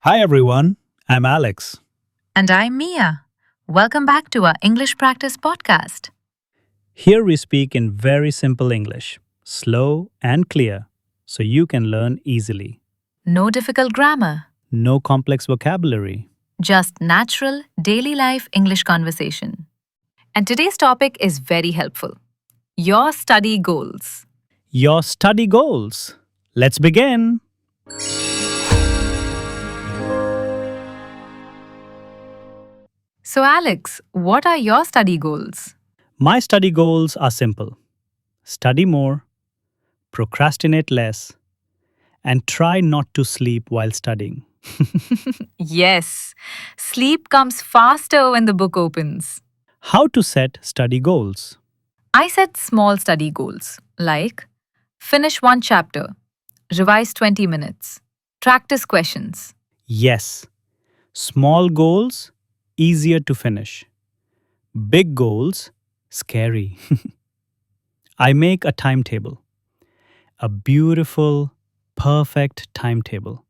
Hi everyone, I'm Alex. And I'm Mia. Welcome back to our English Practice Podcast. Here we speak in very simple English, slow and clear, so you can learn easily. No difficult grammar, No complex vocabulary. just natural, daily life English conversation. And today's topic is very helpful your study goals. Your study goals. Let's begin. So, Alex, what are your study goals? My study goals are simple: study more, procrastinate less, and try not to sleep while studying. Yes, sleep comes faster when the book opens. How to set study goals? I set small study goals like finish one chapter, revise 20 minutes, practice questions. Yes, small goals, easier to finish. Big goals, scary. I make a timetable, a beautiful, perfect timetable.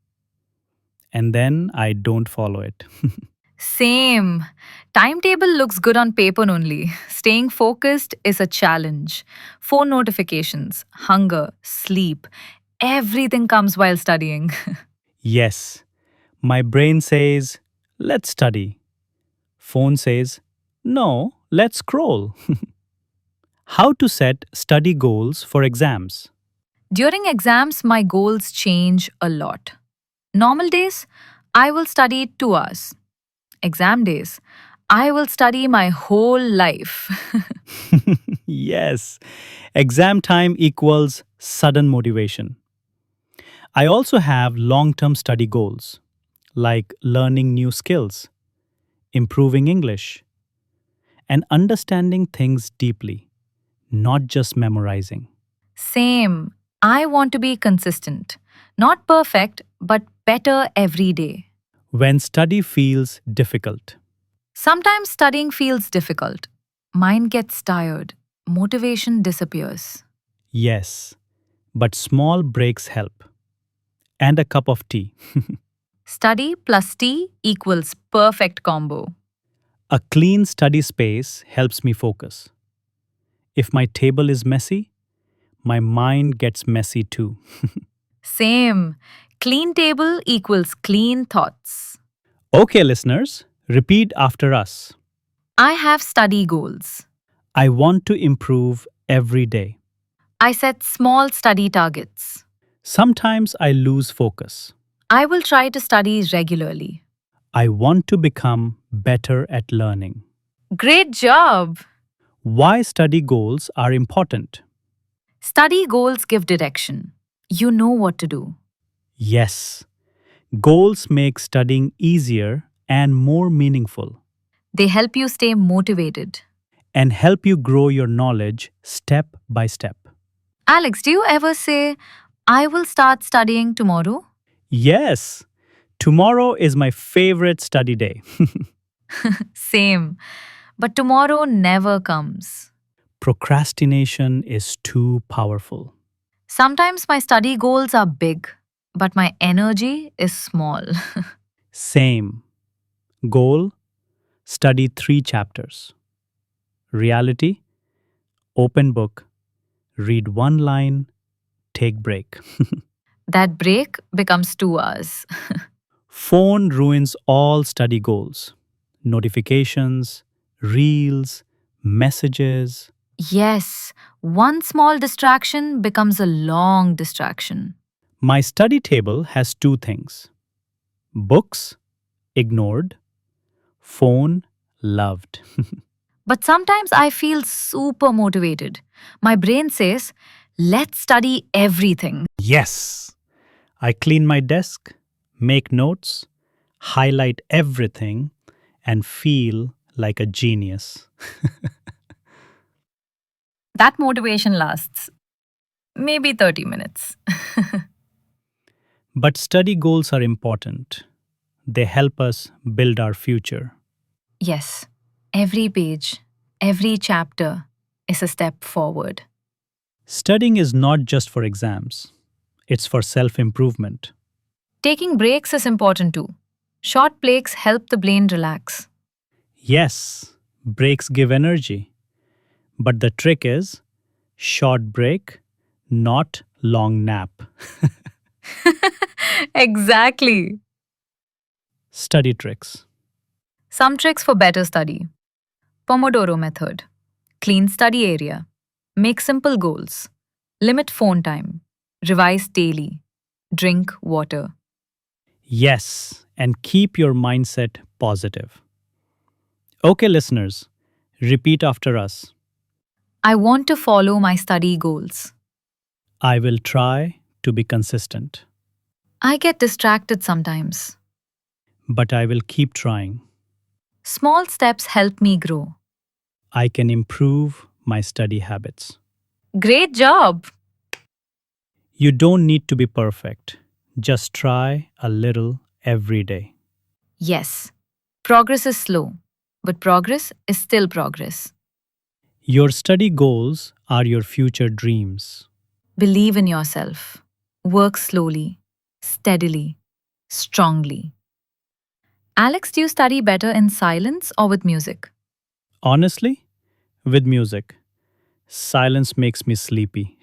And then I don't follow it. Same. Timetable looks good on paper only. Staying focused is a challenge. Phone notifications, hunger, sleep, everything comes while studying. Yes, my brain says, let's study. Phone says, no, let's scroll. How to set study goals for exams? During exams, my goals change a lot. Normal days, I will study 2 hours. Exam days, I will study my whole life. Yes, exam time equals sudden motivation. I also have long term study goals, like learning new skills, improving English, and understanding things deeply, not just memorizing. Same. I want to be consistent. Not perfect, but better every day. When study feels difficult, Sometimes studying feels difficult. Mind gets tired. Motivation disappears. yes, but small breaks help. And a cup of tea. Study plus tea equals perfect combo. A clean study space helps me focus. If my table is messy, my mind gets messy too. Same. Clean table equals clean thoughts. Okay, listeners, repeat after us. I have study goals. I want to improve every day. I set small study targets. Sometimes I lose focus. I will try to study regularly. I want to become better at learning. Great job! Why study goals are important? Study goals give direction. You know what to do. Yes, goals make studying easier and more meaningful They help you stay motivated. and help you grow your knowledge step by step. Alex, do you ever say, I will start studying tomorrow? Yes, tomorrow is my favorite study day. Same. But tomorrow never comes. Procrastination is too powerful. Sometimes my study goals are big, but my energy is small. Same. Goal: study 3 chapters. Reality: open book, read one line, take break. That break becomes 2 hours. Phone ruins all study goals. Notifications, reels, messages. Yes, one small distraction becomes a long distraction. My study table has 2 things: books, ignored, phone, loved. But sometimes I feel super motivated. My brain says, let's study everything. Yes! I clean my desk, make notes, highlight everything, and feel like a genius. That motivation lasts maybe 30 minutes. But study goals are important. They help us build our future. Yes, every page, every chapter is a step forward. Studying is not just for exams, it's for self improvement. Taking breaks is important too. Short breaks help the brain relax. Yes, breaks give energy. But the trick is short break, not long nap. Exactly. Study tricks. Some tricks for better study. Pomodoro method. Clean study area. Make simple goals. Limit phone time. Revise daily. Drink water. Yes, and keep your mindset positive. Okay, listeners, repeat after us. I want to follow my study goals. I will try to be consistent, I get distracted sometimes. but I will keep trying. Small steps help me grow. I can improve my study habits. Great job! You don't need to be perfect. Just try a little every day. Yes, progress is slow, but progress is still progress. Your study goals are your future dreams. Believe in yourself. Work slowly, steadily, strongly. Alex, do you study better in silence or with music? Honestly, with music, silence makes me sleepy.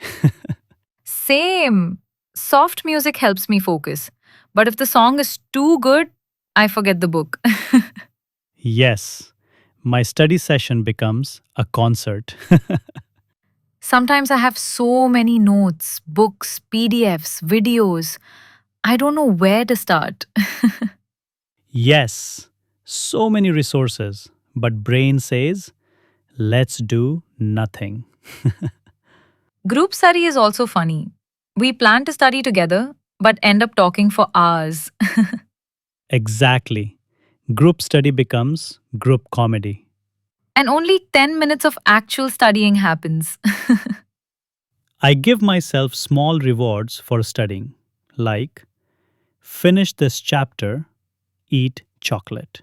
Same. Soft music helps me focus. But if the song is too good, I forget the book. Yes, my study session becomes a concert. Sometimes I have so many notes, books, PDFs, videos. I don't know where to start. Yes, so many resources, but brain says, let's do nothing. Group study is also funny. We plan to study together, but end up talking for hours. Exactly. Group study becomes group comedy. And only 10 minutes of actual studying happens. I give myself small rewards for studying, like finish this chapter, eat chocolate.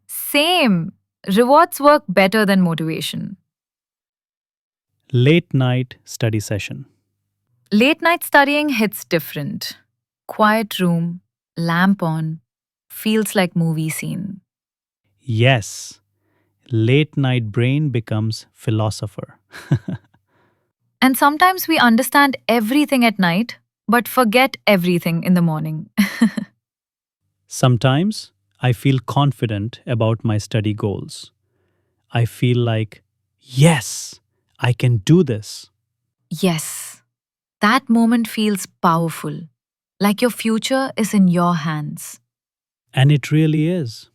Same. Rewards work better than motivation. Late night study session. Late night studying hits different. Quiet room, lamp on, feels like movie scene. Yes, late night brain becomes philosopher. And sometimes we understand everything at night, but forget everything in the morning. Sometimes I feel confident about my study goals. I feel like, yes, I can do this. Yes, that moment feels powerful, like your future is in your hands. And it really is.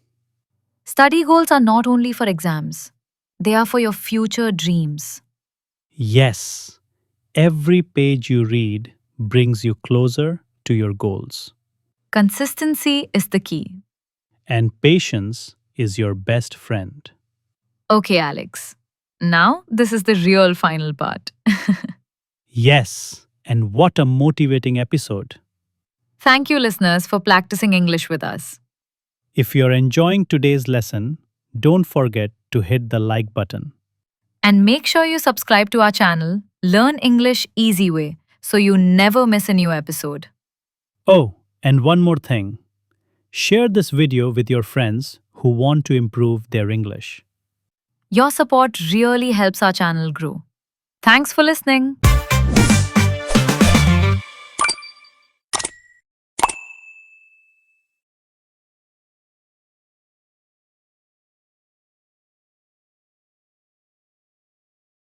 Study goals are not only for exams, they are for your future dreams. Yes, every page you read brings you closer to your goals. Consistency is the key. And patience is your best friend. Okay, Alex. Now, this is the real final part. Yes, and what a motivating episode. Thank you, listeners, for practicing English with us. If you're enjoying today's lesson, don't forget to hit the like button. And make sure you subscribe to our channel, Learn English Easy Way, so you never miss a new episode. Oh, and one more thing. Share this video with your friends who want to improve their English. Your support really helps our channel grow. Thanks for listening.